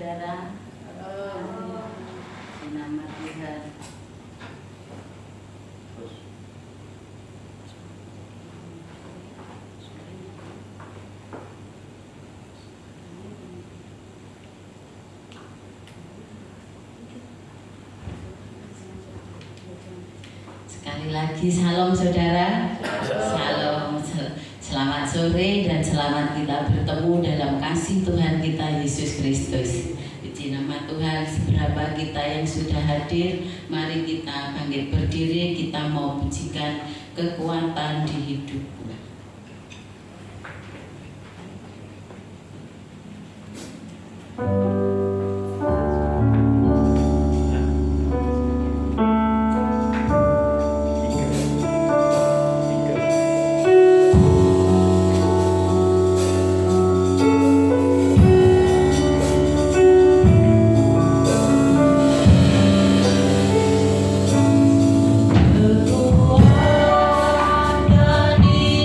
saudara. Di nama Tuhan. Sekali lagi salam saudara. Salam. Selamat sore dan selamat kita bertemu dalam kasih Tuhan kita Yesus Kristus. Puji nama Tuhan. Seberapa kita yang sudah hadir, mari kita bangkit berdiri. Kita mau pujikan kekuatan di hidupku. Kekuatan di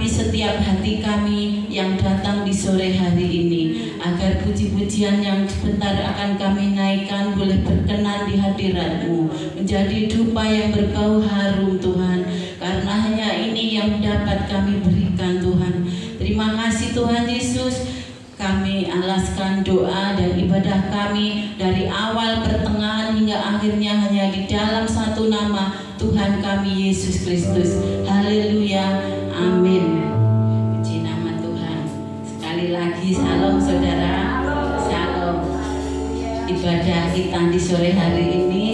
urapi setiap hati kami yang datang di sore hari ini, agar puji-pujian yang sebentar akan kami naikkan boleh berkenan di hadirat-Mu, menjadi dupa yang berbau harum Tuhan, karena hanya ini yang dapat kami berikan Tuhan. Terima kasih Tuhan Yesus. Kami alaskan doa dan ibadah kami dari awal, pertengahan hingga akhirnya hanya di dalam satu nama Tuhan kami Yesus Kristus. Haleluya, amin. Puji nama Tuhan. Sekali lagi salam saudara, salam. Ibadah kita di sore hari ini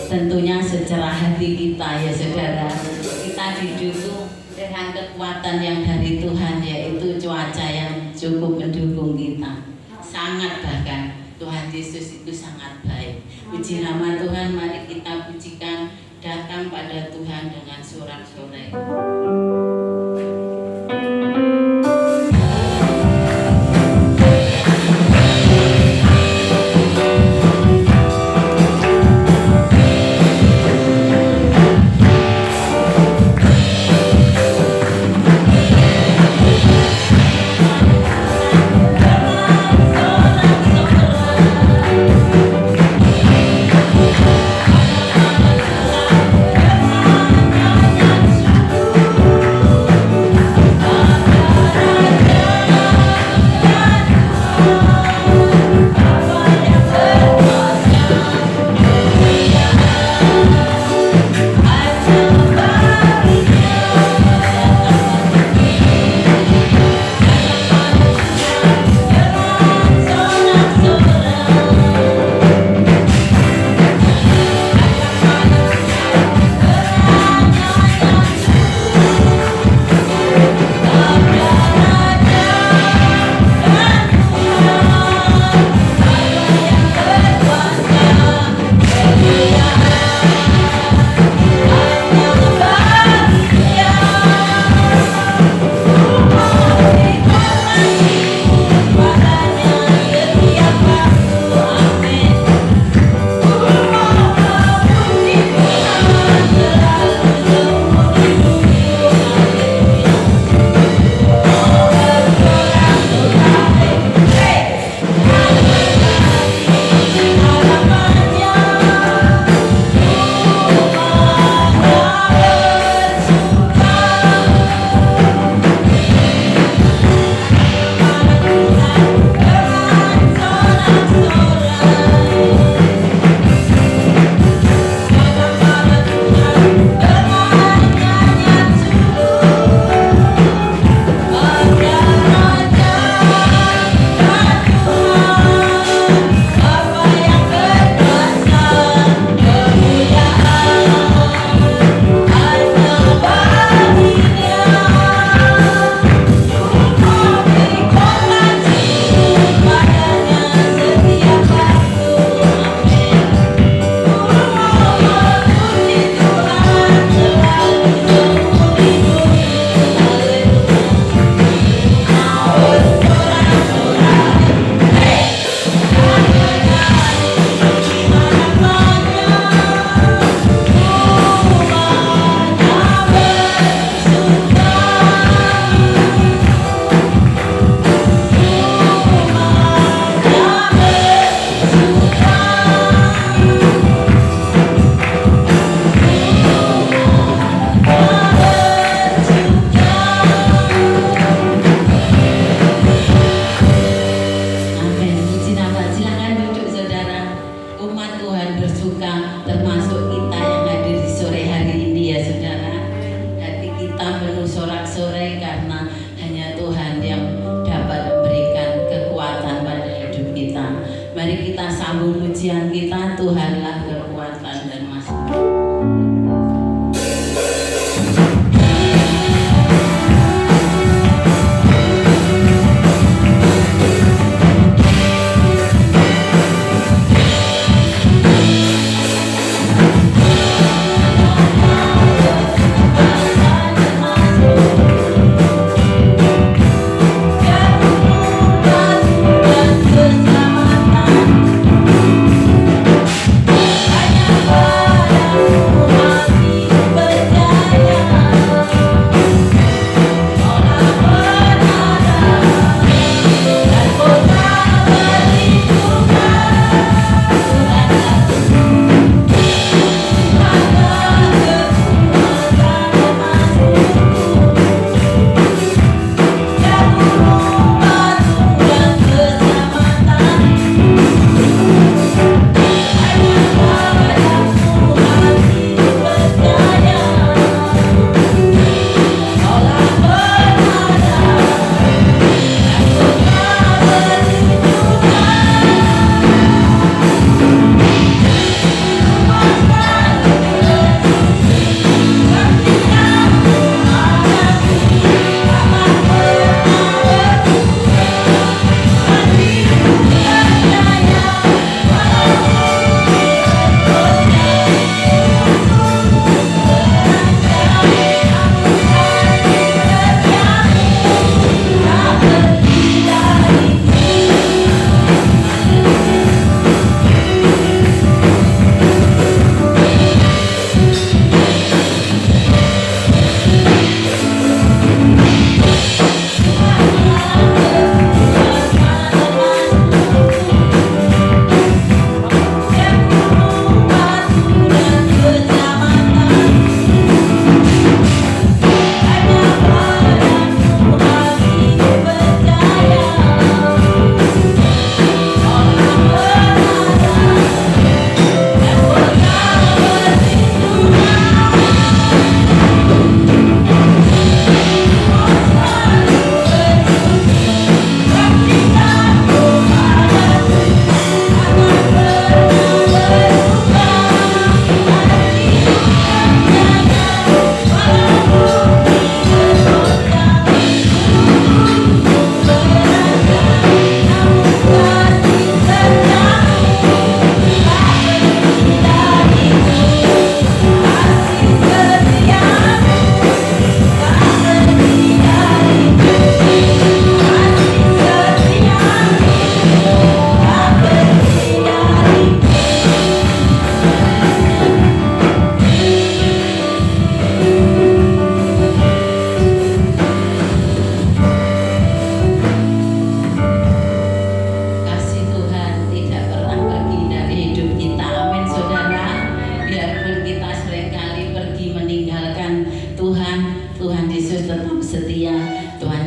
tentunya secerah hati kita ya saudara. Kita didukung dengan kekuatan yang dari Tuhan, yaitu cuaca yang cukup mendukung kita. Sangat bahkan Tuhan Yesus itu sangat baik. Puji nama Tuhan, mari kita pujikan, datang pada Tuhan dengan sorak-sorai.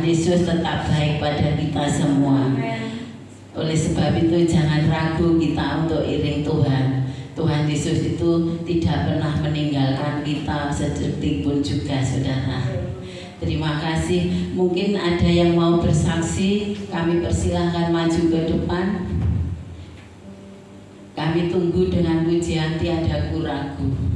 Tuhan Yesus tetap baik pada kita semua. Oleh sebab itu jangan ragu kita untuk iring Tuhan. Tuhan Yesus itu tidak pernah meninggalkan kita sedetik pun juga, saudara. Terima kasih. Mungkin ada yang mau bersaksi, kami persilahkan maju ke depan. Kami tunggu dengan pujian tiada ragu.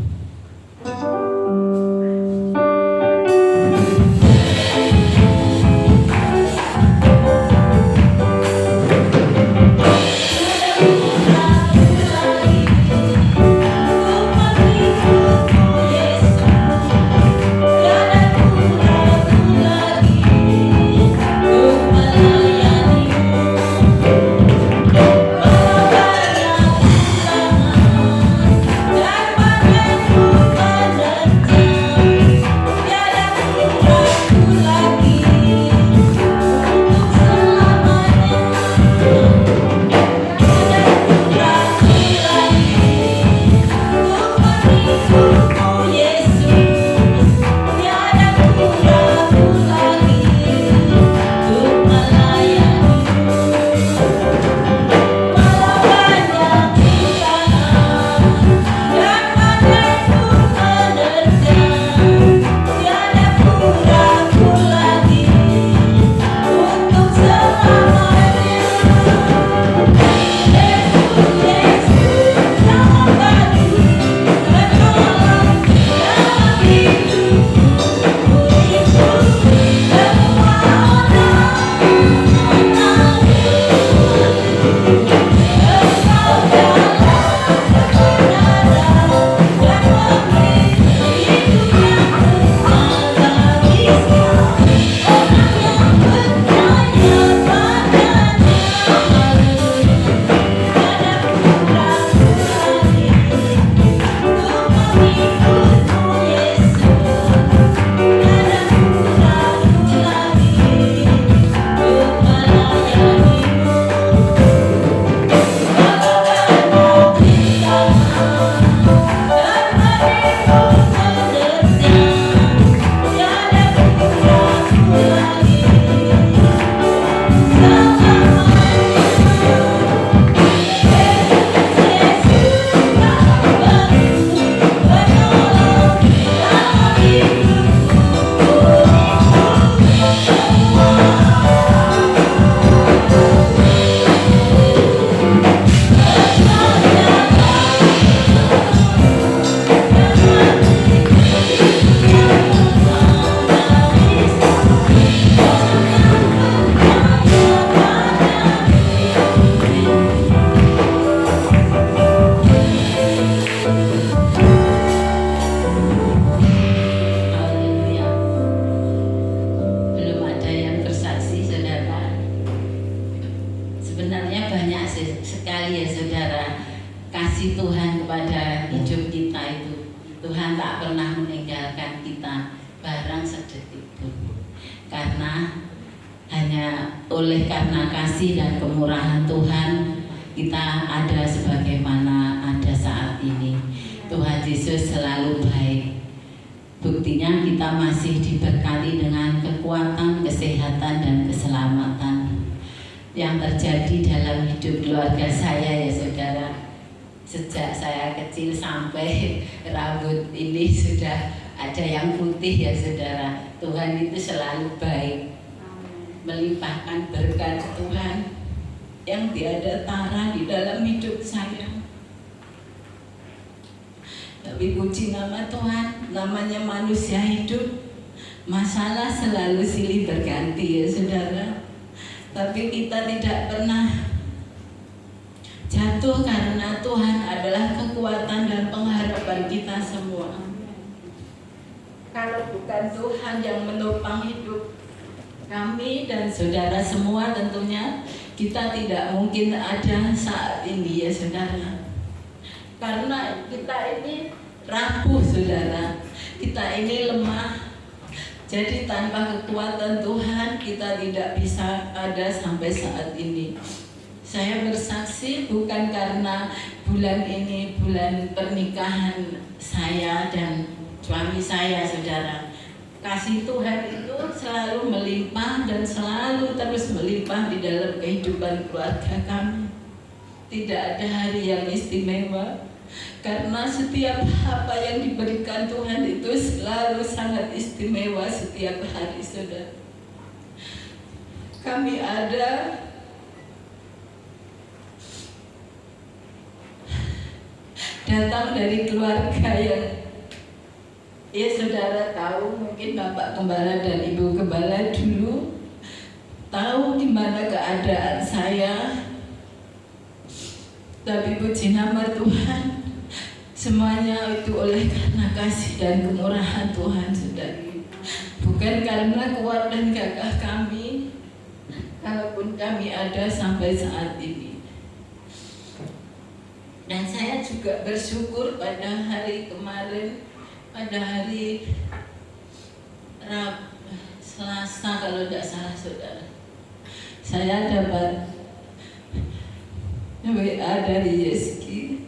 Sekali ya saudara, kasih Tuhan kepada hidup kita itu, Tuhan tak pernah meninggalkan kita barang sedetik pun. Karena hanya karena kasih dan kemurahan Tuhan kita ada sebagaimana ada saat ini. Tuhan Yesus selalu baik. Buktinya kita masih diberkati dengan kekuatan, kesehatan dan keselamatan yang terjadi dalam hidup keluarga saya ya saudara. Sejak saya kecil sampai rambut ini sudah ada yang putih ya saudara. Tuhan itu selalu baik, melimpahkan berkat Tuhan yang tiada tara di dalam hidup saya. Tapi puji nama Tuhan, namanya manusia hidup, masalah selalu silih berganti ya saudara. Tapi kita tidak pernah jatuh karena Tuhan adalah kekuatan dan pengharapan kita semua. Kalau bukan Tuhan yang menopang hidup kami dan saudara semua, tentunya kita tidak mungkin ada saat ini ya saudara. Karena kita ini rapuh saudara, kita ini lemah. Jadi tanpa kekuatan Tuhan kita tidak bisa ada sampai saat ini. Saya bersaksi bukan karena bulan ini bulan pernikahan saya dan suami saya saudara. kasih Tuhan itu selalu melimpah dan selalu terus melimpah di dalam kehidupan keluarga kami. Tidak ada hari yang istimewa, karena setiap apa yang diberikan Tuhan itu selalu sangat istimewa setiap hari, saudara. Kami ada datang dari keluarga yang, ya saudara tahu, mungkin Bapak Gembala dan Ibu Gembala dulu tahu gimana keadaan saya. Tapi puji nama Tuhan, semuanya itu oleh karena kasih dan kemurahan Tuhan, saudari. Bukan karena kuat dan gagah kami, kalaupun kami ada sampai saat ini. Dan saya juga bersyukur pada hari kemarin, pada hari Selasa kalau tidak salah, saudara, saya dapat WA dari Yeski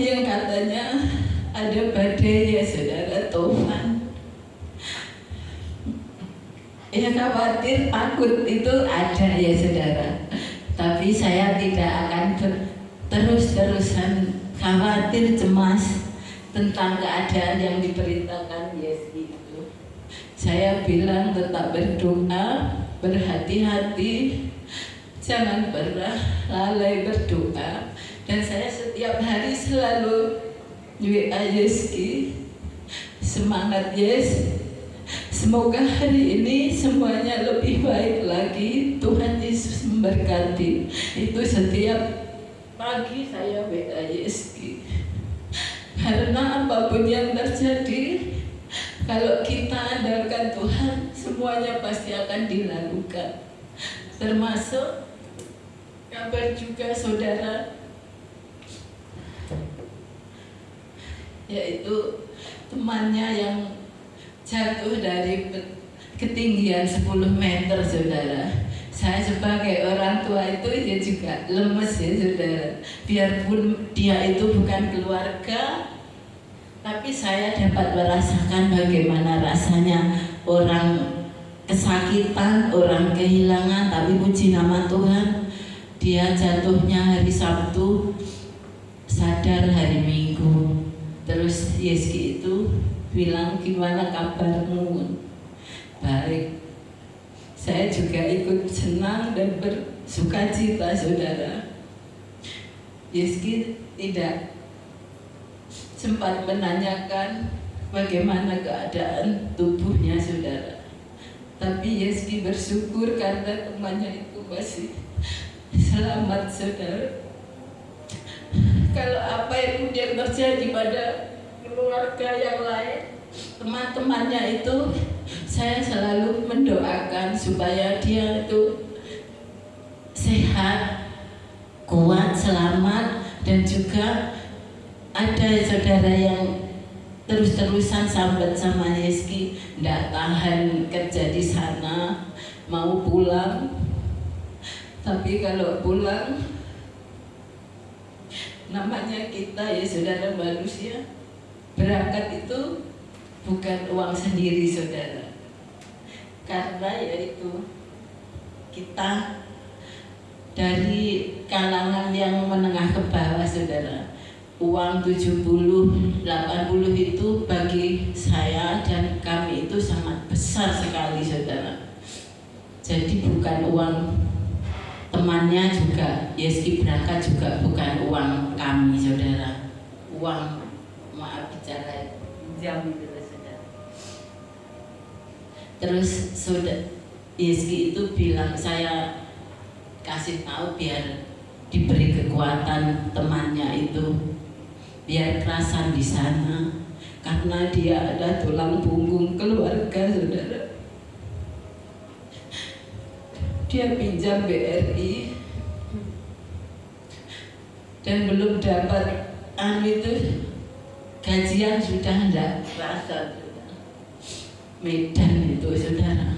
yang katanya ada badai, ya saudara, Tovan. Ya khawatir, takut itu ada, ya saudara. Tapi saya tidak akan terus-terusan khawatir, cemas tentang keadaan yang diberitakan Yeski itu. Saya bilang tetap berdoa, berhati-hati, jangan pernah lalai berdoa. Dan saya setiap hari selalu WA Yeski, semangat Yes, semoga hari ini semuanya lebih baik lagi, Tuhan Yesus memberkati. Itu setiap pagi saya WA Yeski. Karena apapun yang terjadi, kalau kita andalkan Tuhan, semuanya pasti akan dilakukan. Termasuk kabar juga saudara, yaitu temannya yang jatuh dari ketinggian 10 meter, saudara. Saya sebagai orang tua itu dia juga lemes, ya saudara. Biarpun dia itu bukan keluarga, tapi saya dapat merasakan bagaimana rasanya orang kesakitan, orang kehilangan. Tapi puji nama Tuhan, dia jatuhnya hari Sabtu, sadar hari Minggu. Terus Yeski itu bilang, gimana kabarmu? Baik. Saya juga ikut senang dan bersuka cita, saudara. Yeski tidak sempat menanyakan bagaimana keadaan tubuhnya, saudara. Tapi Yeski bersyukur karena temannya itu masih selamat, saudara. Kalau apa yang kemudian terjadi pada keluarga yang lain, teman-temannya itu, saya selalu mendoakan supaya dia itu sehat, kuat, selamat. Dan juga ada saudara yang terus-terusan sambat sama Yeski, tidak tahan kerja di sana, mau pulang. Tapi kalau pulang, namanya kita, ya saudara, manusia, berangkat itu bukan uang sendiri, saudara. Karena yaitu kita dari kalangan yang menengah ke bawah, saudara. Uang 70-80 itu bagi saya dan kami itu sangat besar sekali, saudara. Jadi bukan uang temannya juga, Yeski berangkat juga bukan uang kami, saudara. Uang, maaf bicara, jam itu, saudara. Terus saudara Yeski itu bilang, saya kasih tahu biar diberi kekuatan temannya itu, biar kerasan di sana, karena dia ada tulang punggung keluarga, saudara. Dia pinjam BRI dan belum dapat itu gajian, sudah tidak terasa, Medan itu, saudara.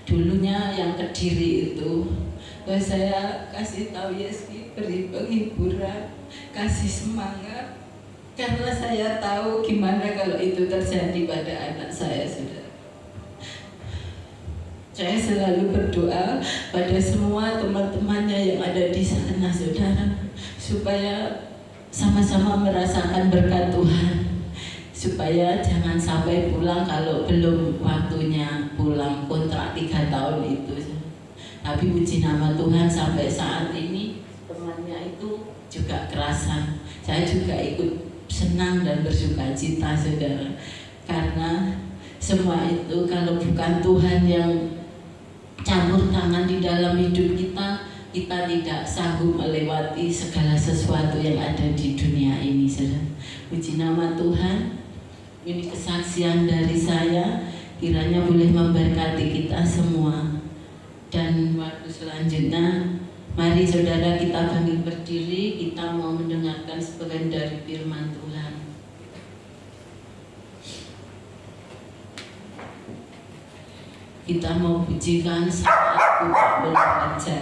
Dulunya yang Kediri itu, saya kasih tahu Yeski, beri penghiburan, kasih semangat. Karena saya tahu gimana kalau itu terjadi pada anak saya, saudara. Saya selalu berdoa pada semua teman-temannya yang ada di sana, saudara, supaya sama-sama merasakan berkat Tuhan, supaya jangan sampai pulang kalau belum waktunya pulang kontrak 3 tahun itu. Tapi puji nama Tuhan sampai saat ini temannya itu juga kerasa. Saya juga ikut senang dan bersuka cita, saudara, karena semua itu kalau bukan Tuhan yang campur tangan di dalam hidup kita, kita tidak sanggup melewati segala sesuatu yang ada di dunia ini, saudara. Puji nama Tuhan. Ini kesaksian dari saya, kiranya boleh memberkati kita semua. Dan waktu selanjutnya, mari saudara kita bangkit berdiri, kita mau mendengarkan sebagian dari firman Tuhan. Kita mau pujikan saat aku tak belajar.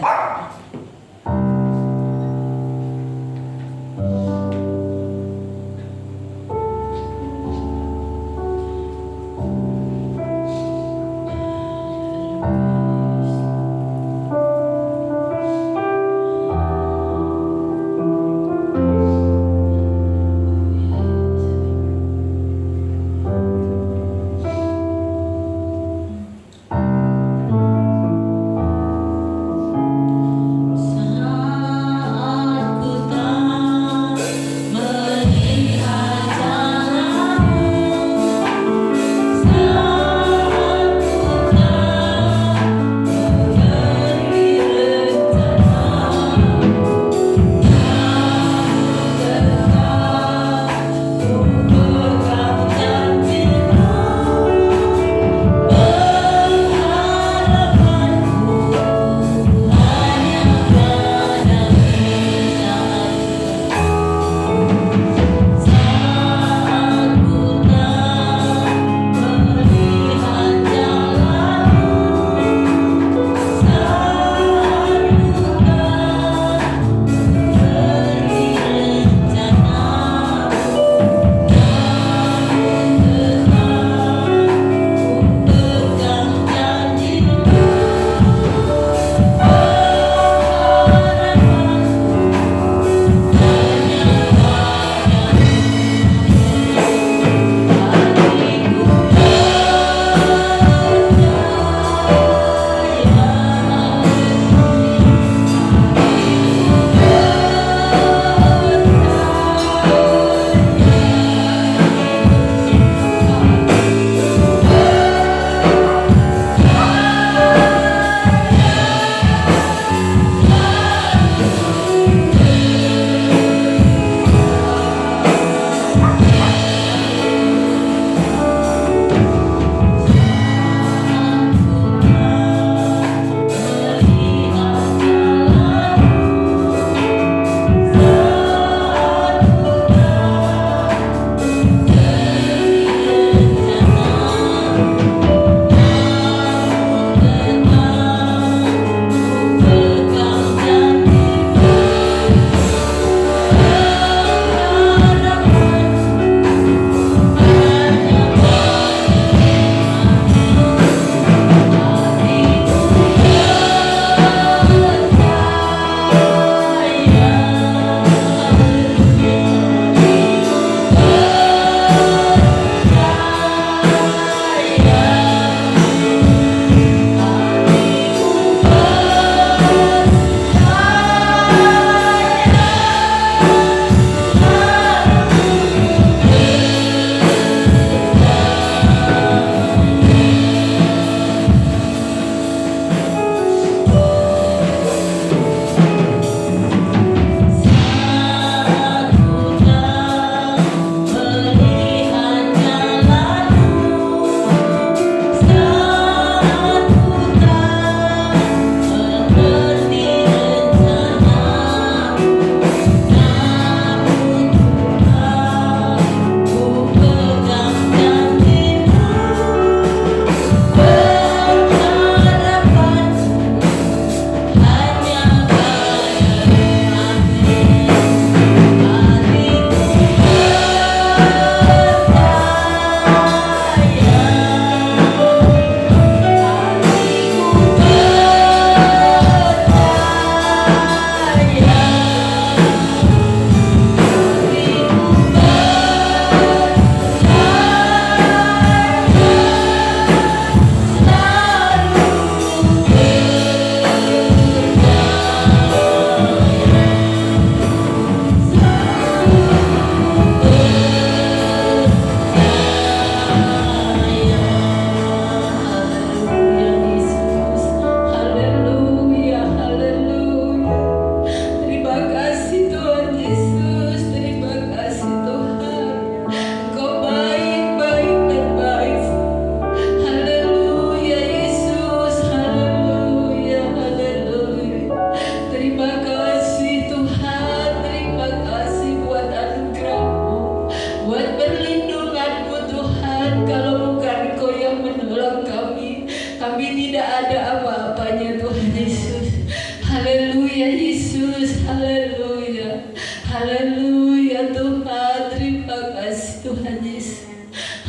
tidak ada apa-apanya Tuhan Yesus. Haleluya Yesus, haleluya. Haleluya Tuhan, terima kasih Tuhan Yesus.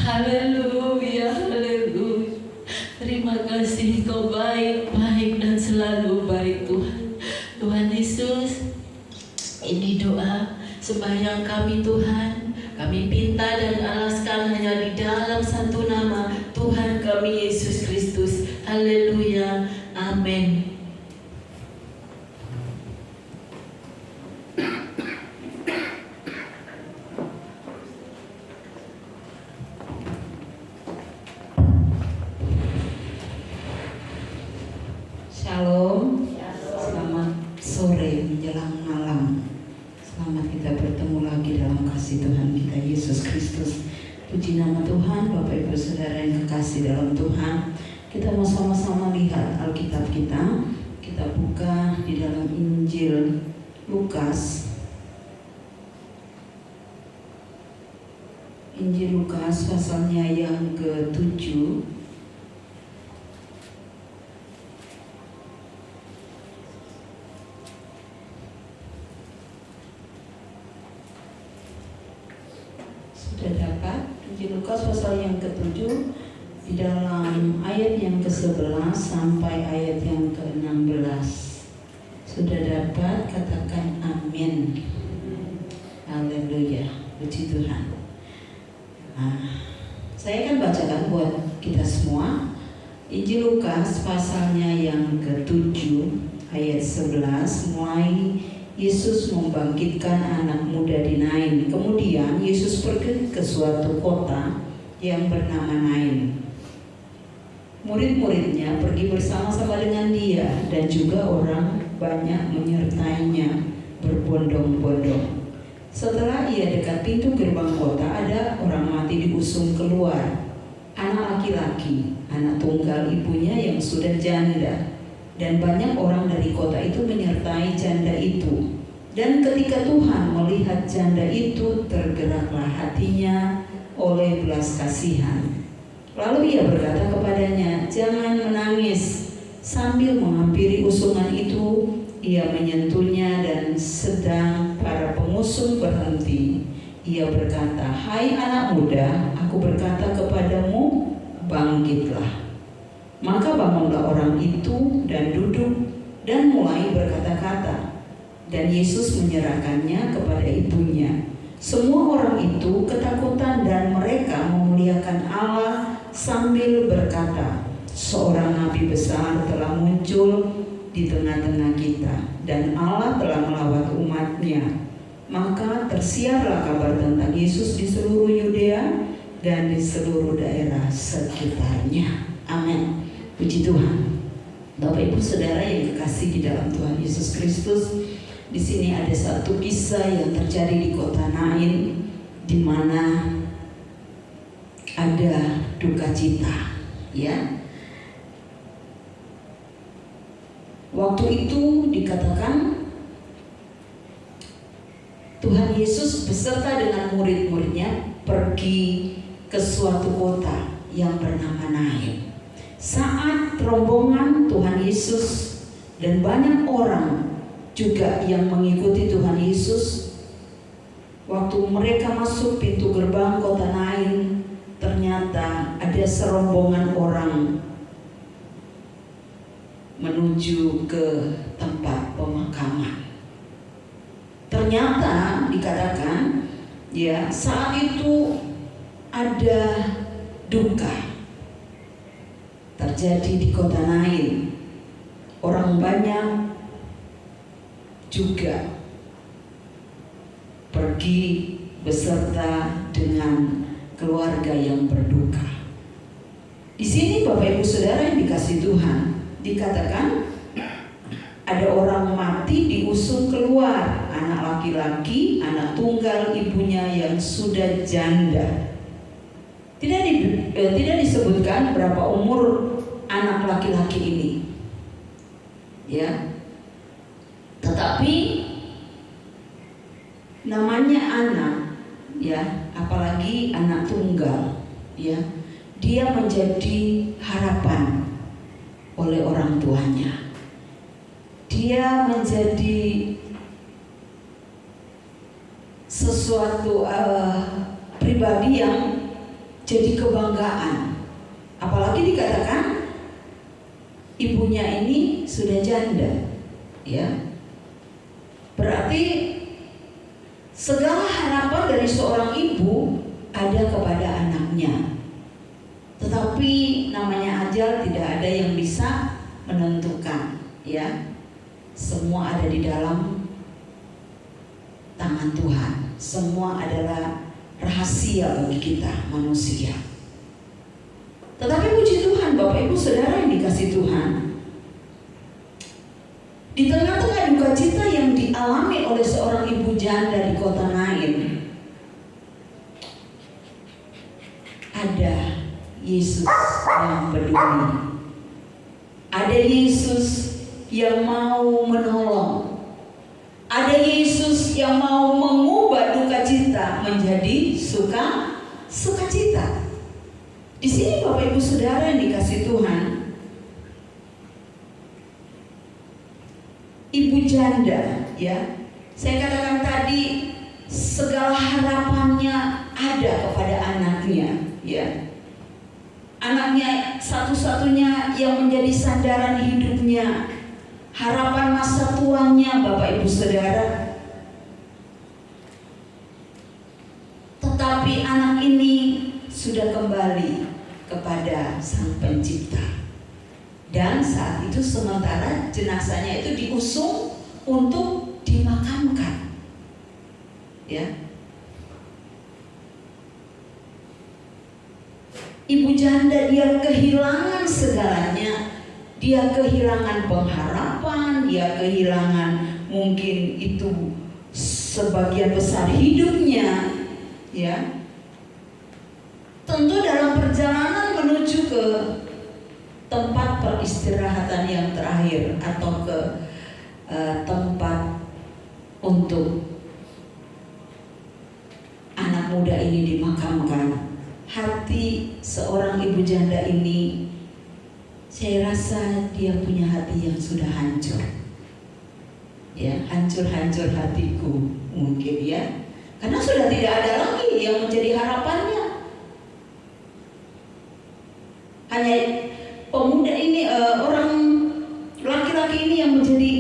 Haleluya, haleluya. Terima kasih Kau baik, baik dan selalu baik Tuhan. Tuhan Yesus, ini doa sembahyang kami Tuhan. Kami pinta dan alaskan hanya di dalam satu nama, Tuhan kami Yesus Kristus. Haleluya, amin. Shalom, selamat sore menjelang malam. Selamat kita bertemu lagi dalam kasih Tuhan kita Yesus Kristus. Puji nama Tuhan, Bapak Ibu Saudara yang kekasih dalam Tuhan. Kita mau sama-sama lihat Alkitab kita. Kita buka di dalam Injil Lukas. Injil Lukas pasalnya yang ke-7. Sudah dapat Injil Lukas pasal yang ke-7 di dalam ayat yang ke-11 sampai ayat yang ke-16. Sudah dapat, katakan amin. Haleluya, puji Tuhan. Saya akan bacakan buat kita semua Injil Lukas pasalnya yang ke-7 ayat 11, mulai Yesus membangkitkan anak muda di Nain. Kemudian Yesus pergi ke suatu kota yang bernama Nain. Murid-muridnya pergi bersama-sama dengan dia, dan juga orang banyak menyertainya berbondong-bondong. Setelah ia dekat pintu gerbang kota, ada orang mati diusung keluar, anak laki-laki, anak tunggal ibunya yang sudah janda. Dan banyak orang dari kota itu menyertai janda itu. Dan ketika Tuhan melihat janda itu, tergeraklah hatinya oleh belas kasihan. Lalu ia berkata kepadanya, "Jangan menangis." Sambil menghampiri usungan itu, ia menyentuhnya, dan sedang para pengusung berhenti, ia berkata, "Hai anak muda, aku berkata kepadamu, bangkitlah." Maka bangunlah orang itu dan duduk dan mulai berkata-kata. Dan Yesus menyerahkannya kepada ibunya. Semua orang itu ketakutan dan mereka memuliakan Allah sambil berkata, "Seorang nabi besar telah muncul di tengah-tengah kita, dan Allah telah melawat umat-Nya." Maka tersiarlah kabar tentang Yesus di seluruh Yudea dan di seluruh daerah sekitarnya. Amin. Puji Tuhan. Bapak Ibu Saudara yang kekasih di dalam Tuhan Yesus Kristus, di sini ada satu kisah yang terjadi di kota Nain, di mana ada duka cita, ya. Waktu itu dikatakan Tuhan Yesus beserta dengan murid-muridnya pergi ke suatu kota yang bernama Nain. Saat rombongan Tuhan Yesus dan banyak orang juga yang mengikuti Tuhan Yesus, waktu mereka masuk pintu gerbang kota Nain, ternyata ada serombongan orang menuju ke tempat pemakaman. Ternyata dikatakan, ya, saat itu ada duka terjadi di kota Nain. Orang banyak juga pergi beserta dengan keluarga yang berduka. Di sini Bapak Ibu Saudara yang dikasihi Tuhan, dikatakan ada orang mati diusung keluar, anak laki-laki, anak tunggal ibunya yang sudah janda. Tidak disebutkan berapa umur anak laki-laki ini, ya. Tetapi namanya anak, ya, apalagi anak tunggal, ya, dia menjadi harapan oleh orang tuanya. Dia menjadi sesuatu pribadi yang jadi kebanggaan. Apalagi dikatakan ibunya ini sudah janda, ya. Berarti segala harapan dari seorang ibu ada kepada anaknya. Tetapi namanya ajal tidak ada yang bisa menentukan, ya. Semua ada di dalam tangan Tuhan. Semua adalah rahasia bagi kita manusia. Tetapi puji Tuhan, Bapak Ibu Saudara yang dikasih Tuhan, di tengah-tengah duka cita yang dialami oleh seorang ibu janda di kota Nain, ada Yesus yang peduli. Ada Yesus yang mau menolong. Ada Yesus yang mau mengubah duka cita menjadi sukacita. Di sini Bapak Ibu Saudara yang dikasih Tuhan, ibu janda, ya. Saya katakan tadi segala harapannya ada kepada anaknya, ya. Anaknya satu-satunya yang menjadi sandaran hidupnya, harapan masa tuanya, Bapak Ibu Saudara. Tetapi anak ini sudah kembali kepada Sang Pencipta. Dan saat itu sementara jenazahnya itu diusung untuk dimakamkan, ya. Ibu janda dia kehilangan segalanya. Dia kehilangan pengharapan, dia kehilangan mungkin itu sebagian besar hidupnya, ya. Tentu dalam perjalanan menuju ke tempat peristirahatan yang terakhir atau ke tempat untuk anak muda ini dimakamkan, hati seorang ibu janda ini, saya rasa dia punya hati yang sudah hancur, ya, hancur hatiku mungkin, ya, karena sudah tidak ada lagi yang menjadi harapannya. Hanya pemuda ini, orang laki-laki ini yang menjadi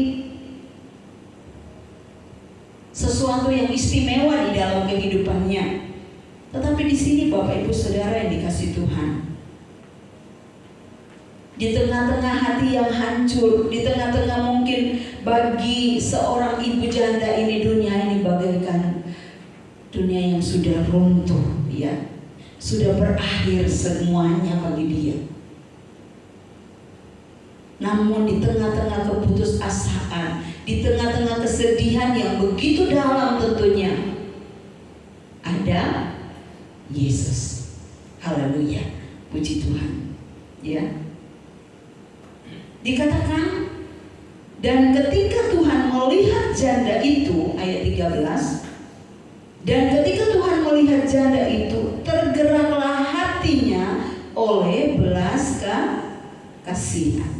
sesuatu yang istimewa di dalam kehidupannya. Tetapi di sini Bapak Ibu Saudara yang dikasih Tuhan, di tengah-tengah hati yang hancur, di tengah-tengah mungkin bagi seorang ibu janda ini dunia ini bagaikan dunia yang sudah runtuh, ya, sudah berakhir semuanya bagi dia. Namun di tengah-tengah keputusasaan, di tengah-tengah kesedihan yang begitu dalam tentunya, ada Yesus. Haleluya, puji Tuhan, ya. Dikatakan, dan ketika Tuhan melihat janda itu, ayat 13, dan ketika Tuhan melihat janda itu, tergeraklah hatinya oleh belas kasihan.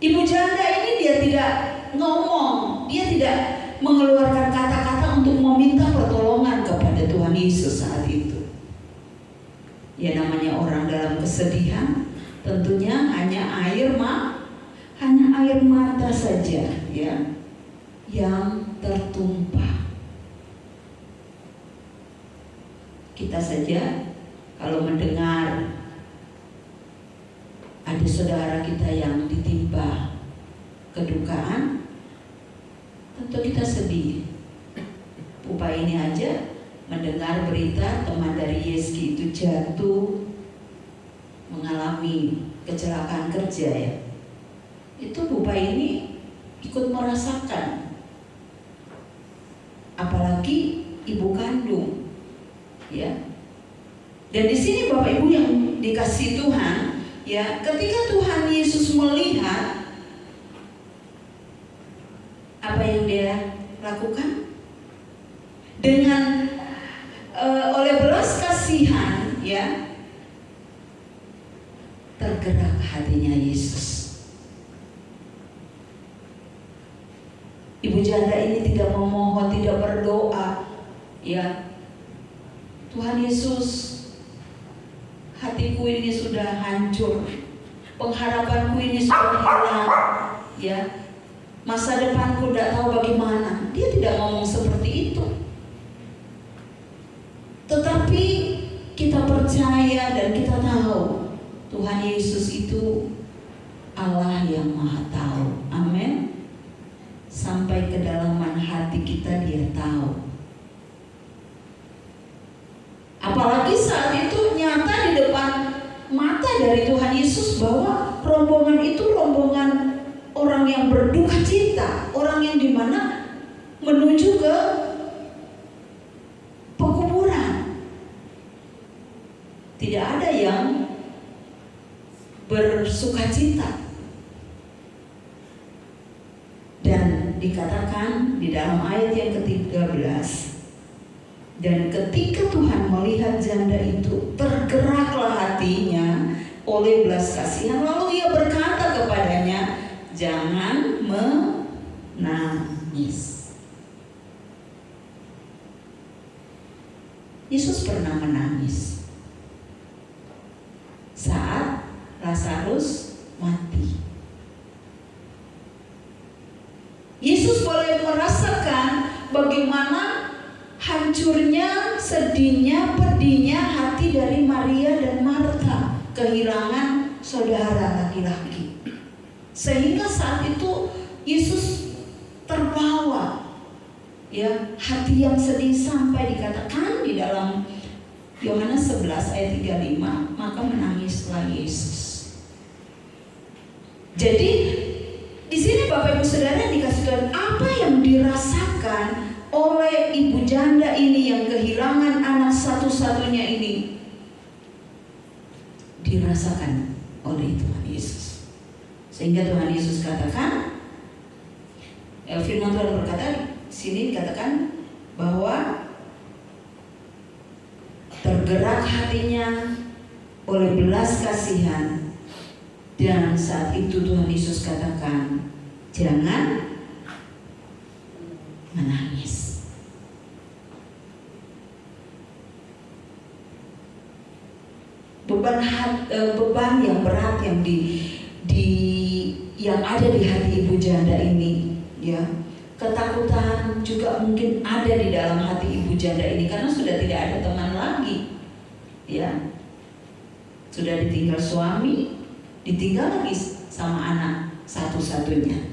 Ibu janda ini dia tidak ngomong, dia tidak mengeluarkan kata-kata untuk meminta pertolongan kepada Tuhan Yesus saat itu. Ya, namanya orang dalam kesedihan, tentunya hanya air mata saja, ya, yang tertumpah. Kita saja kalau mendengar ada saudara kita yang ditimpa kedukaan, tentu kita sedih. Pupa ini aja mendengar berita teman dari Yeski itu jatuh, mengalami kecelakaan kerja, ya. Itu Pupa ini ikut merasakan. Apalagi ibu kandung, ya. Dan di sini Bapak Ibu yang dikasih Tuhan, ya, ketika Tuhan Yesus melihat, apa yang dia lakukan? Dengan kasihan, ya, tergerak hatinya Yesus. Ibu janda ini tidak memohon, tidak berdoa, ya, Tuhan Yesus, hatiku ini sudah hancur, pengharapanku ini sudah hilang, ya, masa depanku tidak tahu bagaimana. Dia tidak ngomong seperti itu. Tetapi kita percaya dan kita tahu Tuhan Yesus itu Allah yang Maha Tahu. Amin. Sampai kedalaman hati kita Dia tahu. Apalagi saat itu nyata di depan mata dari Tuhan Yesus bahwa rombongan itu rombongan orang yang berduka cita, orang yang dimana menuju ke pekuburan. Tidak ada yang bersuka cita. Dan dikatakan di dalam ayat yang ke-13, dan ketika Tuhan melihat janda itu, tergeraklah hatinya oleh belas kasihan, lalu Ia berkata kepadanya, jangan menangis. Yesus pernah menangis saat Lazarus mati. Yesus boleh merasakan bagaimana hancurnya, sedihnya, pedihnya hati dari Maria dan Marta kehilangan saudara laki-laki. Sehingga saat itu Yesus terbawa, ya, hati yang sedih sampai dikatakan di dalam Yohanes 11 ayat 35, maka menangislah Yesus. Jadi di sini Bapak Ibu Saudara dikasih Tuhan apa yang dirasakan oleh ibu janda ini yang kehilangan anak satu-satunya ini, dirasakan oleh Tuhan Yesus. Sehingga Tuhan Yesus katakan, firman Tuhan berkata di sini dikatakan bahwa tergerak hatinya oleh belas kasihan. Dan saat itu Tuhan Yesus katakan, jangan menangis. Beban yang berat yang yang ada di hati ibu janda ini, ya, ketakutan juga mungkin ada di dalam hati ibu janda ini karena sudah tidak ada teman lagi, ya, sudah ditinggal suami, ditinggal lagi sama anak satu-satunya.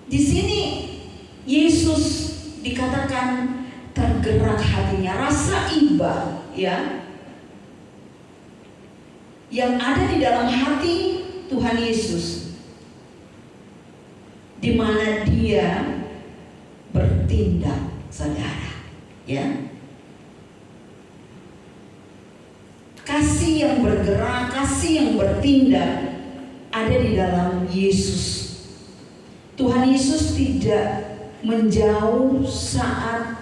Di sini Yesus dikatakan tergerak hatinya, rasa iba, ya, yang ada di dalam hati Tuhan Yesus, di mana Dia bertindak, saudara, ya. Kasih yang bergerak, kasih yang bertindak ada di dalam Yesus. Tuhan Yesus tidak menjauh saat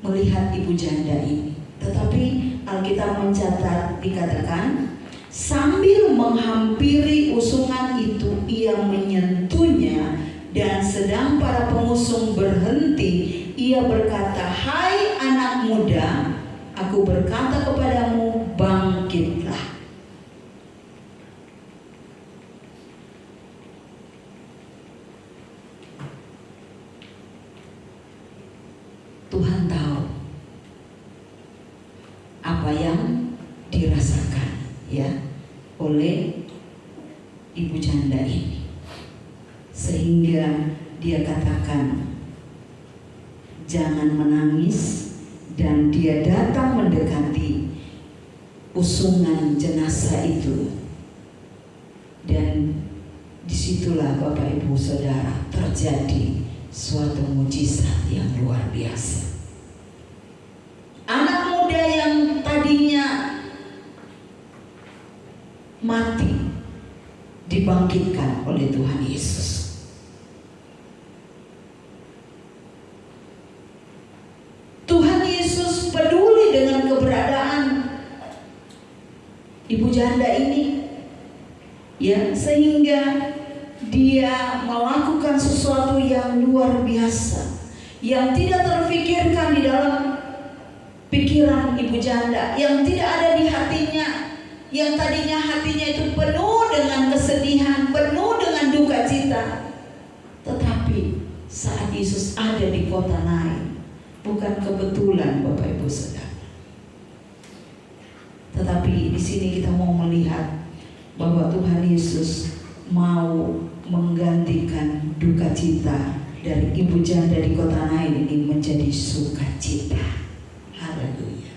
melihat ibu janda ini, tetapi Alkitab mencatat, dikatakan sambil menghampiri usungan itu Ia menyentuhnya, dan sedang para pengusung berhenti, Ia berkata, hai anak muda, aku berkata kepadamu, bangkitlah. Tuhan tahu apa yang dirasakan, ya, oleh ibu janda ini, sehingga Dia katakan jangan menangis. Dan Dia datang mendekati usungan jenazah itu. Dan disitulah Bapak Ibu Saudara terjadi suatu mujizat yang luar biasa. Anak muda yang tadinya mati dibangkitkan oleh Tuhan Yesus. ibu janda ini, ya, sehingga dia melakukan sesuatu yang luar biasa, yang tidak terfikirkan di dalam pikiran ibu janda, yang tidak ada di hatinya, yang tadinya hatinya itu penuh dengan kesedihan, penuh dengan duka cita. Tetapi saat Yesus ada di kota Nain, bukan kebetulan Bapak Ibu Saudara. Tetapi di sini kita mau melihat bahwa Tuhan Yesus mau menggantikan duka cita dari ibu janda di kota Nain ini menjadi sukacita. Haleluya.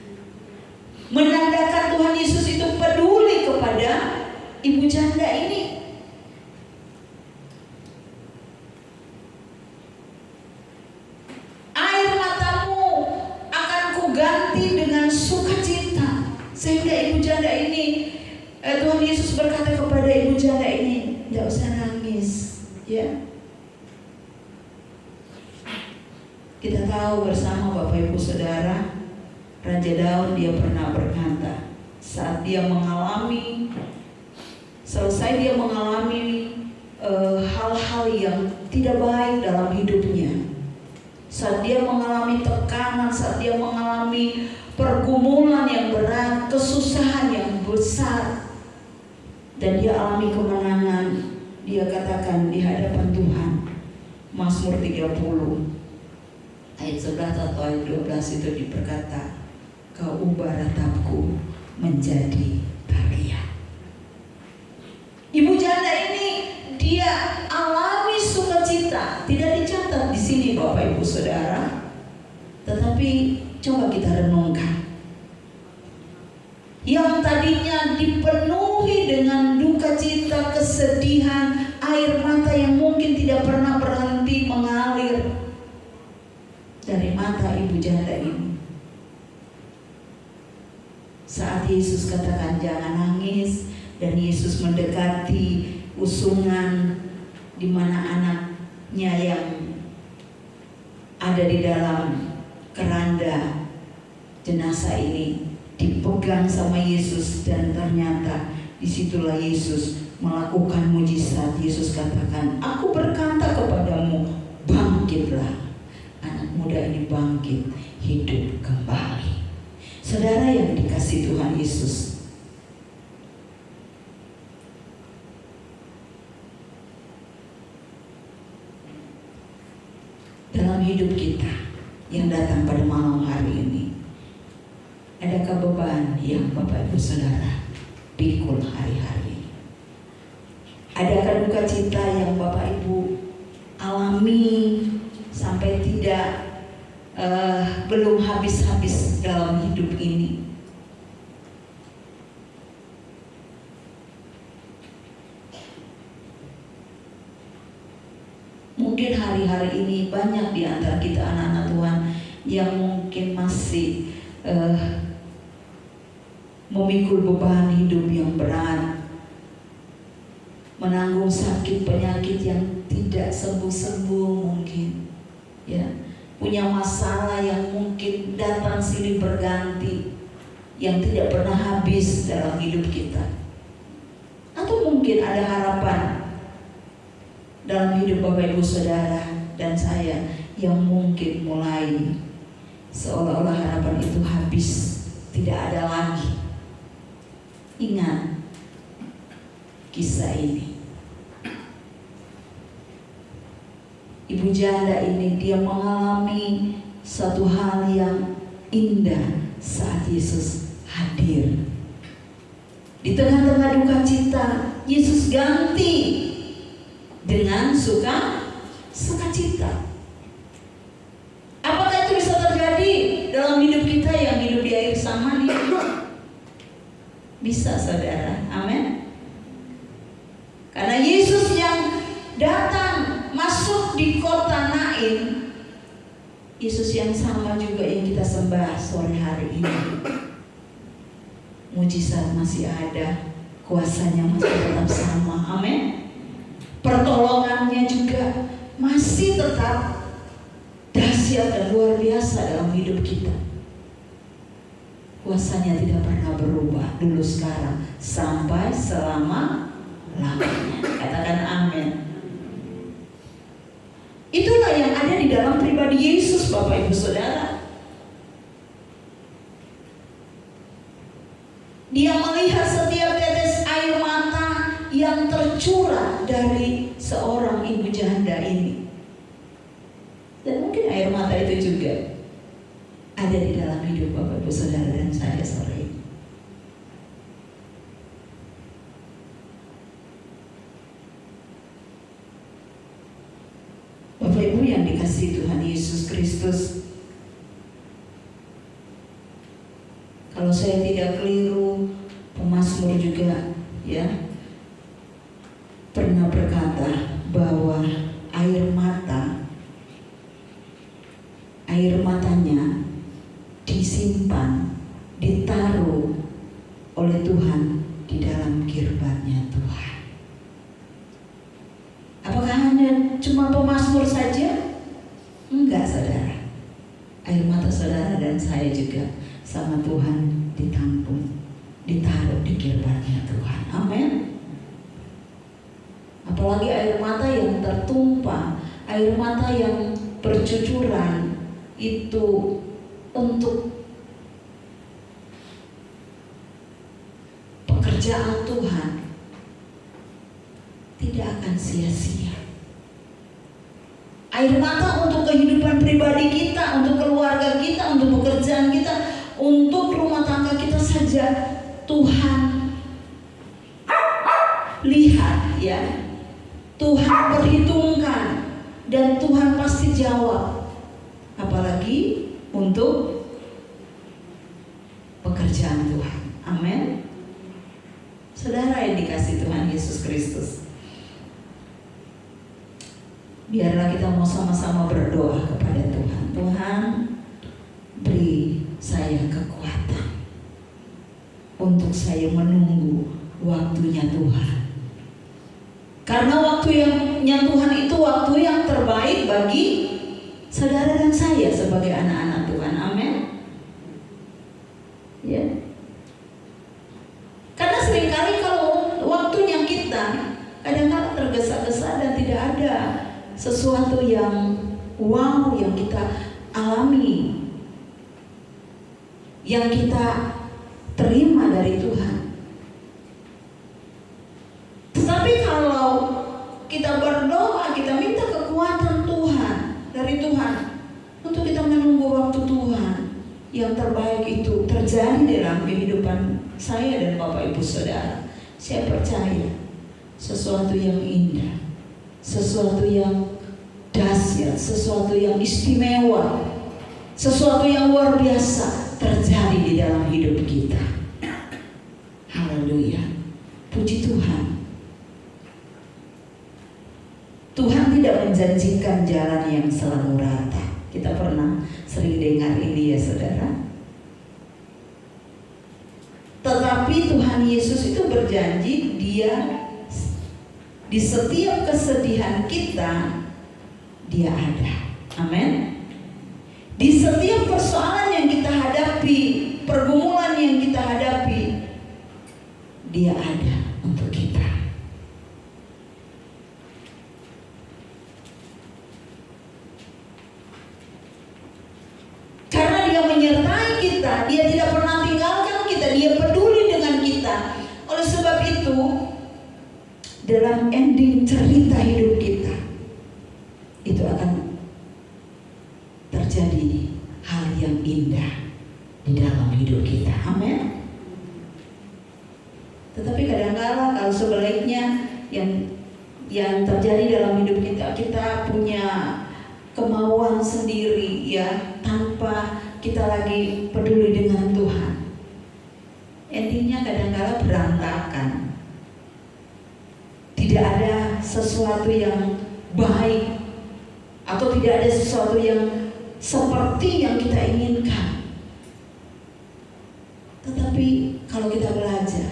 Menandakan Tuhan Yesus itu peduli kepada ibu janda ini. Air matamu akan kuganti dengan sukacita. Sehingga ibu janda ini, Tuhan Yesus berkata kepada ibu janda ini, tidak usah nangis, ya. Kita tahu bersama Bapak Ibu Saudara, Raja Daud dia pernah berkata, saat dia mengalami, selesai dia mengalami hal-hal yang tidak baik dalam hidupnya, saat dia mengalami tekanan, saat dia mengalami pergumulan yang berat, kesusahan yang besar, dan dia alami kemenangan, dia katakan di hadapan Tuhan, Mazmur 30 ayat 11 atau ayat 12 itu diberkata, kau ubah ratapku menjadi tarian. Ibu janda ini dia alami sukacita, tidak dicatat di sini Bapak Ibu Saudara, tetapi coba kita renungkan. Yang tadinya dipenuhi dengan duka cita, kesedihan, air mata yang mungkin tidak pernah berhenti mengalir dari mata ibu janda ini. Saat Yesus katakan jangan nangis, dan Yesus mendekati usungan di mana anaknya yang ada di dalam keranda jenazah ini dipegang sama Yesus, dan ternyata disitulah Yesus melakukan mujizat. Yesus katakan, aku berkata kepadamu, bangkitlah. Anak muda ini bangkit, hidup kembali. Saudara yang dikasihi Tuhan Yesus, dalam hidup kita yang datang pada malam hari ini, adakah beban yang Bapak Ibu Saudara pikul hari-hari ini? Adakah duka cita yang Bapak Ibu alami sampai belum habis-habis dalam hidup ini? Mungkin hari-hari ini banyak di antara kita anak-anak Tuhan yang mungkin masih memikul beban hidup yang berat, menanggung sakit penyakit yang tidak sembuh-sembuh mungkin, ya, punya masalah yang mungkin datang silih berganti, yang tidak pernah habis dalam hidup kita. Atau mungkin ada harapan dalam hidup Bapak Ibu Saudara dan saya yang mungkin mulai seolah-olah harapan itu habis, tidak ada lagi. Ingat kisah ini. Ibu janda ini dia mengalami satu hal yang indah saat Yesus hadir. Di tengah-tengah duka cita, Yesus ganti dengan sukacita. Apakah itu bisa terjadi dalam hidup kita yang hidup di akhir zaman ini? Bisa, saudara. Amin. Karena Yesus yang datang masuk di kota Nain, Yesus yang sama juga yang kita sembah sore hari ini. Mujizat masih ada, kuasanya masih tetap sama. Amin. Pertolongannya juga masih tetap dahsyat dan luar biasa dalam hidup kita. kuasanya tidak pernah berubah, dulu, sekarang, sampai selama-lamanya. Katakan amin. Itulah yang ada di dalam pribadi Yesus, Bapak Ibu Saudara. Dia melihat setiap tetes air mata yang tercurah dari seorang ibu janda ini. Dan mungkin air mata itu juga ada di dalam hidup Bapak Ibu Saudara dan saya sore ini. Bapak Ibu yang dikasihi Tuhan Yesus Kristus, kalau saya tidak keliru, pemazmur juga ya pernah berkata bahwa air matanya disimpan, ditaruh oleh Tuhan di dalam kirbatnya Tuhan. Apakah hanya cuma pemazmur saja? Enggak, saudara. Air mata saudara dan saya juga sama Tuhan ditampung, ditaruh di kirbatnya Tuhan. Amin. Apalagi air mata yang tertumpah, air mata yang bercucuran, itu untuk pekerjaan Tuhan tidak akan sia-sia. Air mata untuk kehidupan pribadi kita, untuk keluarga kita, untuk pekerjaan kita, untuk rumah tangga kita saja, Tuhan lihat ya, Tuhan perhitungkan, dan Tuhan pasti jawab. Apalagi untuk pekerjaan Tuhan. Amin. Saudara yang dikasihi Tuhan Yesus Kristus, biarlah kita mau sama-sama berdoa kepada Tuhan. Tuhan, beri saya kekuatan untuk saya menunggu waktunya Tuhan. Karena waktunya Tuhan itu waktu yang terbaik bagi saudara dan saya sebagai anak-anak Tuhan. Amin. Ya. Karena seringkali kalau waktunya kita kadang-kadang tergesa-gesa dan tidak ada sesuatu yang wow yang kita alami, yang kita terima dari Tuhan. Tetapi kalau kita berdoa, kita minta kekuatan Tuhan dari Tuhan untuk kita menunggu waktu Tuhan yang terbaik itu terjadi dalam kehidupan saya dan Bapak Ibu Saudara, saya percaya sesuatu yang indah, sesuatu yang dahsyat, sesuatu yang istimewa, sesuatu yang luar biasa terjadi di dalam hidup kita. Haleluya. Puji Tuhan. Tuhan tidak menjanjikan jalan yang selalu rata. Kita pernah sering dengar ini ya saudara. Tetapi Tuhan Yesus itu berjanji Dia di setiap kesedihan kita Dia ada. Amin. Di setiap persoalan yang kita hadapi, pergumulan yang kita hadapi, Dia ada untuk kita. Karena Dia menyertai kita, Dia tidak pernah tinggalkan kita, Dia peduli dengan kita. Oleh sebab itu, dalam ending cerita hidup kita, itu akan terjadi hal yang indah di dalam hidup kita. Amin. Tetapi kadang-kadang kalau sebaliknya yang terjadi dalam hidup kita, kita punya kemauan sendiri ya, tanpa kita lagi peduli dengan Tuhan. Endingnya kadang-kadang berantakan. Tidak ada sesuatu yang baik, atau tidak ada sesuatu yang seperti yang kita inginkan. Tetapi kalau kita belajar,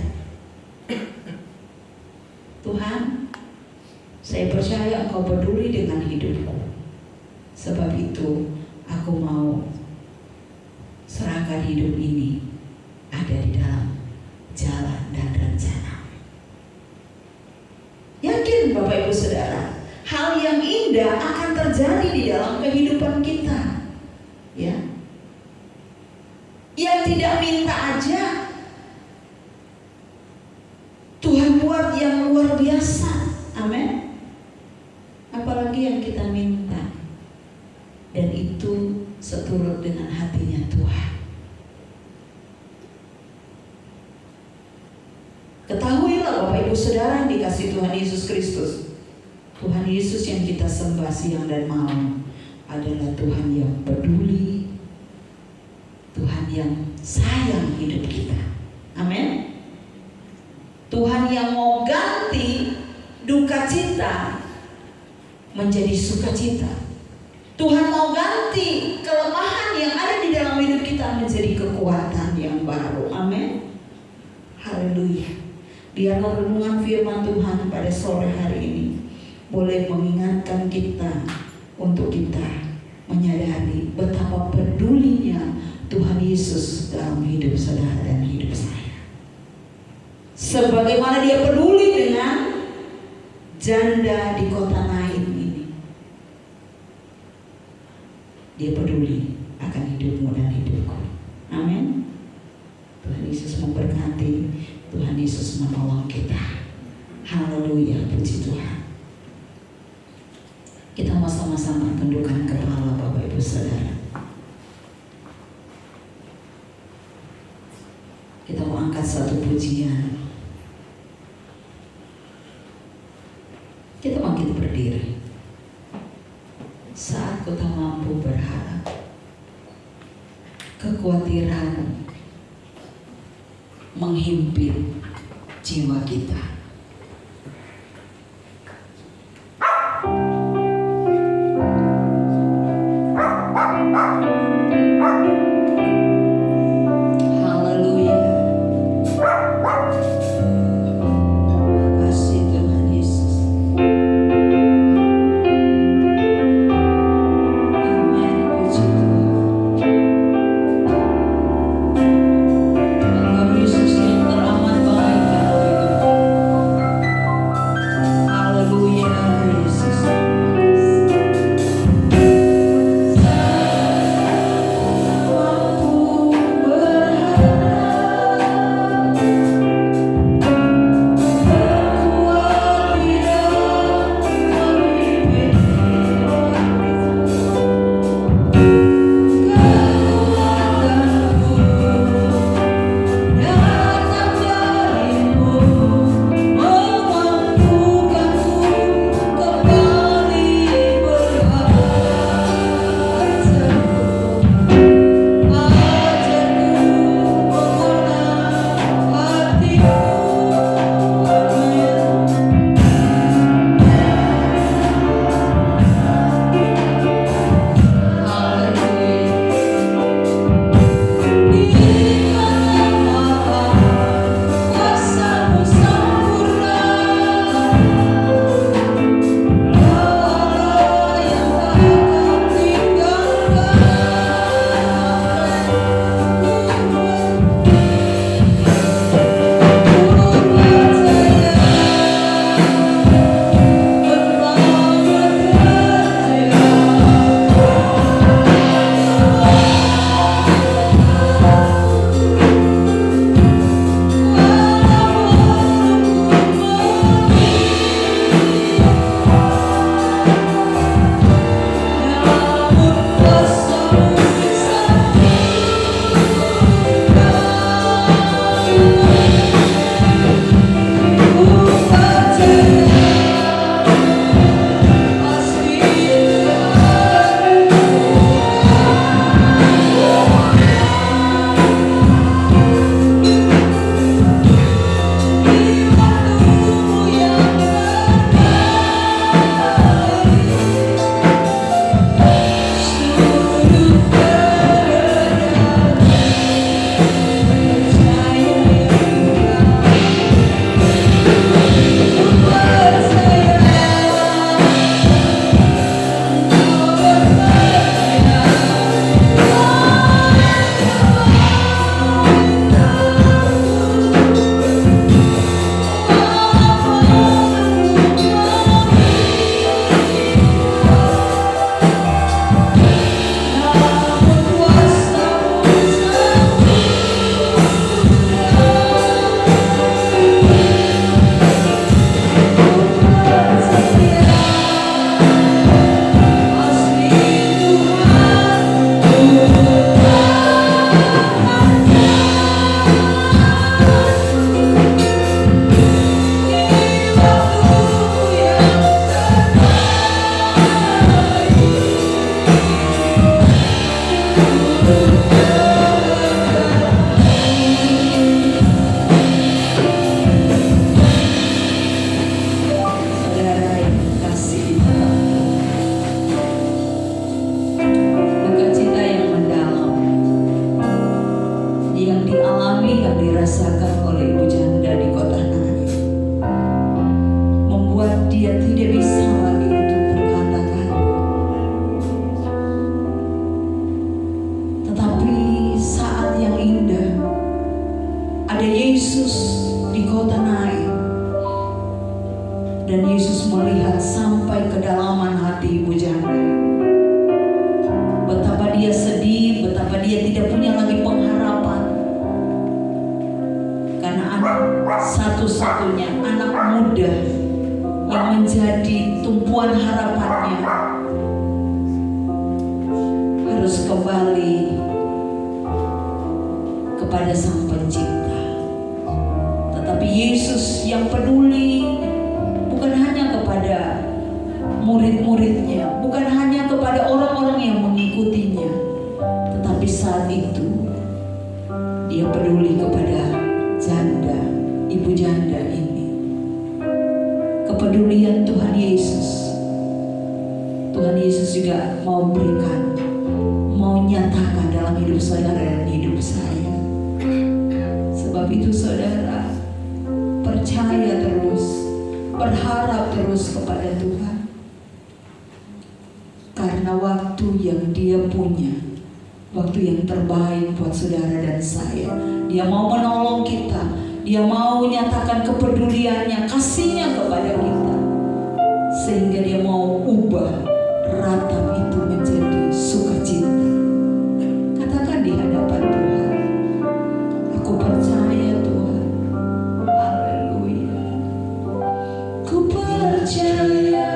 Tuhan, saya percaya Engkau peduli dengan hidupku. Sebab itu aku mau serahkan hidup ini Ibu Saudara, hal yang indah akan terjadi di dalam kehidupan kita. Ya. Yang tidak minta aja Tuhan buat yang luar biasa. Amin. Apalagi yang kita minta. Dan itu seturut dengan hatinya Tuhan. Ketahuilah Bapak Ibu Saudara yang dikasih Tuhan Yesus Kristus, Tuhan Yesus yang kita sembah siang dan malam adalah Tuhan yang peduli, Tuhan yang sayang hidup kita. Amin. Tuhan yang mau ganti duka cita menjadi sukacita. Tuhan mau ganti kelemahan yang ada di dalam hidup kita menjadi kekuatan yang baru. Amin. Haleluya. Biarlah renungan firman Tuhan pada sore hari ini boleh mengingatkan kita untuk kita menyadari betapa pedulinya Tuhan Yesus dalam hidup saudara dan hidup saya. Sebagaimana Dia peduli dengan janda di kota Nain ini, Dia peduli akan hidupmu dan hidupku. Amin. Tuhan Yesus memberkati, Tuhan Yesus menolong kita. Haleluya, puji Tuhan. Kita mau sama-sama tundukkan kepala Bapak Ibu Saudara. Kita mau angkat satu pujian. Kita bangkit berdiri. Saat kita mampu berharap, kekhawatiran menghimpit jiwa kita. Yesus yang teramat baik dalam hidup dirasakan oleh ibu janda di kota Nain membuat dia tidak bisa lagi untuk berkata-kata. Tetapi saat yang indah, ada Yesus di kota Nain, dan Yesus melihat sampai kedalaman hati ibu janda. Betapa dia sedih, betapa dia tidak punya lagi pengharapan. Karena anak satu-satunya, anak muda yang menjadi tumpuan harapannya harus kembali kepada Sang Pencipta. Tetapi Yesus yang peduli bukan hanya kepada murid-muridnya, bukan hanya kepada orang-orang yang mengikutinya, tetapi saat itu dia peduli kepada janda, ibu janda ini. Kepedulian Tuhan Yesus juga mau berikan, mau nyatakan dalam hidup saudara dan hidup saya. Sebab itu saudara, percaya terus, berharap terus kepada Tuhan. Karena waktu yang dia punya, waktu yang terbaik buat saudara dan saya. Dia mau menolong kita, dia mau menyatakan kepeduliannya, kasihnya kepada kita, sehingga dia mau ubah ratap itu menjadi sukacita. Katakan di hadapan Tuhan, aku percaya Tuhan. Haleluya. Ku percaya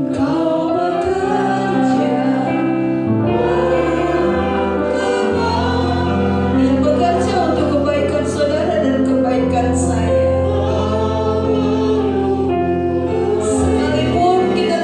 Engkau bekerja, Dia bekerja untuk kebaikan saudara dan kebaikan saya. Sekalipun kita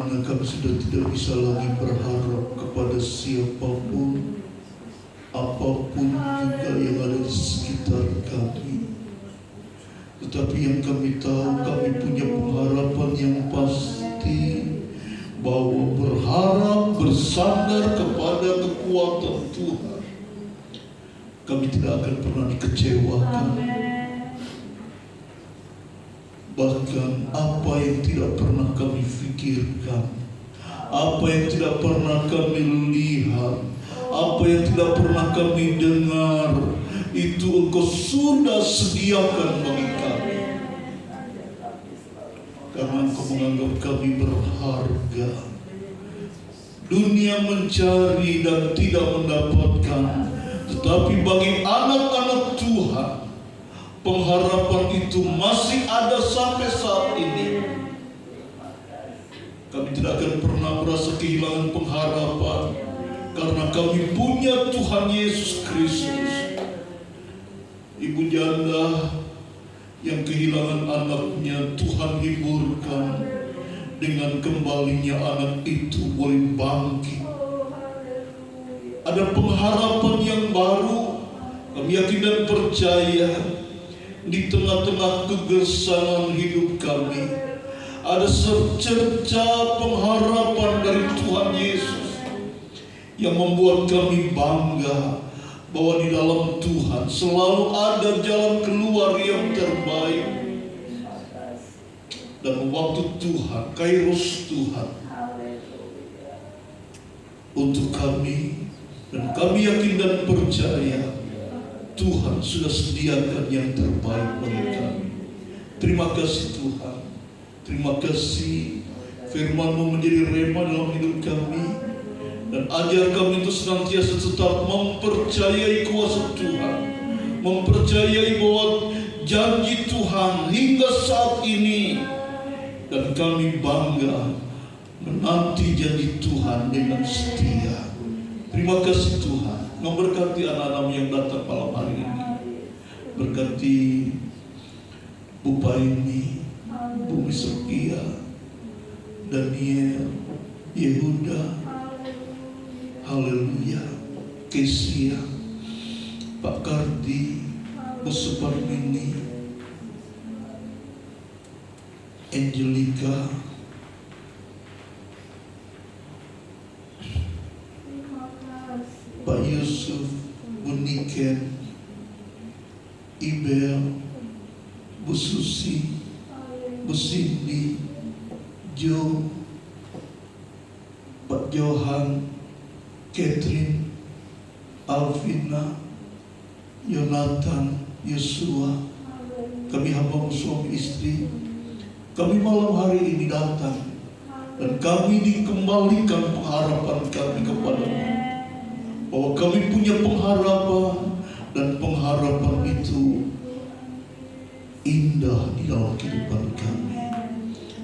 mana kami sudah tidak bisa lagi berharap kepada siapapun, apapun juga yang ada di sekitar kami. Tetapi yang kami tahu, kami punya pengharapan yang pasti, bahwa berharap bersandar kepada kekuatan Tuhan, kami tidak akan pernah dikecewakan. Bahkan apa yang tidak pernah kami pikirkan, apa yang tidak pernah kami lihat, apa yang tidak pernah kami dengar, itu Engkau sudah sediakan bagi kami. Karena Engkau menganggap kami berharga. Dunia mencari dan tidak mendapatkan, tetapi bagi anak-anak Tuhan, pengharapan itu masih ada sampai saat ini. Kami tidak akan pernah merasa kehilangan pengharapan, karena kami punya Tuhan Yesus Kristus. Ibu janda yang kehilangan anaknya, Tuhan hiburkan dengan kembalinya anak itu boleh bangkit. Ada pengharapan yang baru. Kami yakin dan percaya di tengah-tengah kegesangan hidup kami ada secerca pengharapan dari Tuhan Yesus yang membuat kami bangga bahwa di dalam Tuhan selalu ada jalan keluar yang terbaik. Dan waktu Tuhan, kairos Tuhan untuk kami, dan kami yakin dan percaya Tuhan sudah sediakan yang terbaik bagi kami. Terima kasih Tuhan. Terima kasih firman-Mu menjadi rema dalam hidup kami, dan ajar kami untuk senantiasa tetap mempercayai kuasa Tuhan, mempercayai bahwa janji Tuhan hingga saat ini, dan kami bangga menanti janji Tuhan dengan setia. Terima kasih Tuhan. Memberkati anak-anak yang datang malam hari ini. Berkati Bu Paini, Bu Misokia, Daniel, Yehuda, haleluya, Kesia, Pak Kardi, Bu Suparmini, Angelica, Pak Yusuf, Bu Niken, Ibel, Bu Susi, Bu Cindy, Jo, Pak Johan, Catherine, Alvina, Yonatan, Yosua, kami hamba suami istri, kami malam hari ini datang, dan kami dikembalikan pengharapan kami kepadamu, bahwa kami punya pengharapan, dan pengharapan itu indah di dalam kehidupan kami.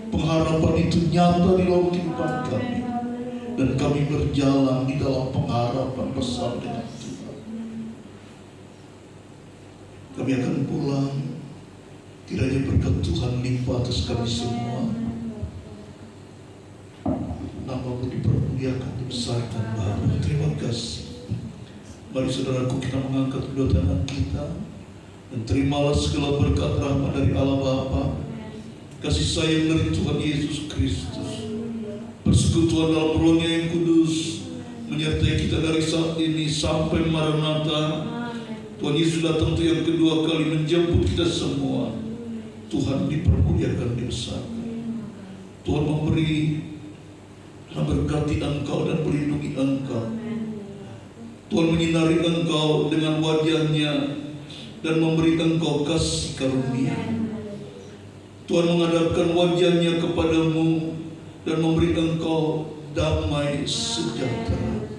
Pengharapan itu nyata di dalam kehidupan kami, dan kami berjalan di dalam pengharapan bersama dengan Tuhan. Kami akan pulang, kiranya berkat Tuhan limpah atas kami semua. Nama-Mu dipermuliakan, dibesarkan Bapa. Terima kasih. Mari saudaraku, kita mengangkat kedua tangan kita, dan terimalah segala berkat rahmat dari Allah Bapa, kasih sayang dari Tuhan Yesus Kristus, persekutuan dalam Roh-Nya yang kudus menyertai kita dari saat ini sampai Maranatha. Tuhan Yesus datang untuk yang kedua kali menjemput kita semua. Tuhan dipermuliakan, dibesarkan. Tuhan memberi, memberkati engkau dan melindungi engkau. Tuhan menyinari engkau dengan wajah-Nya dan memberi engkau kasih karunia. Tuhan menghadapkan wajah-Nya kepadamu dan memberi engkau damai sejahtera.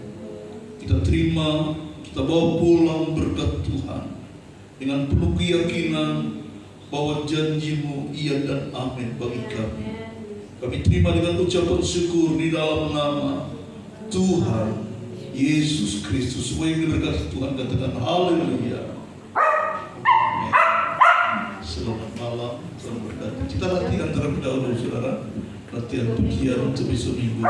Kita terima, kita bawa pulang berkat Tuhan dengan penuh keyakinan bahwa janji-Mu iya dan amin bagi kami. Kami terima dengan ucapan syukur di dalam nama Tuhan Yesus Kristus. Semua yang diberkati Tuhan katakan haleluya. Amin. Selamat malam, Tuhan berkati. Kita nanti antara pendahulu saudara. latihan pujian untuk besok minggu.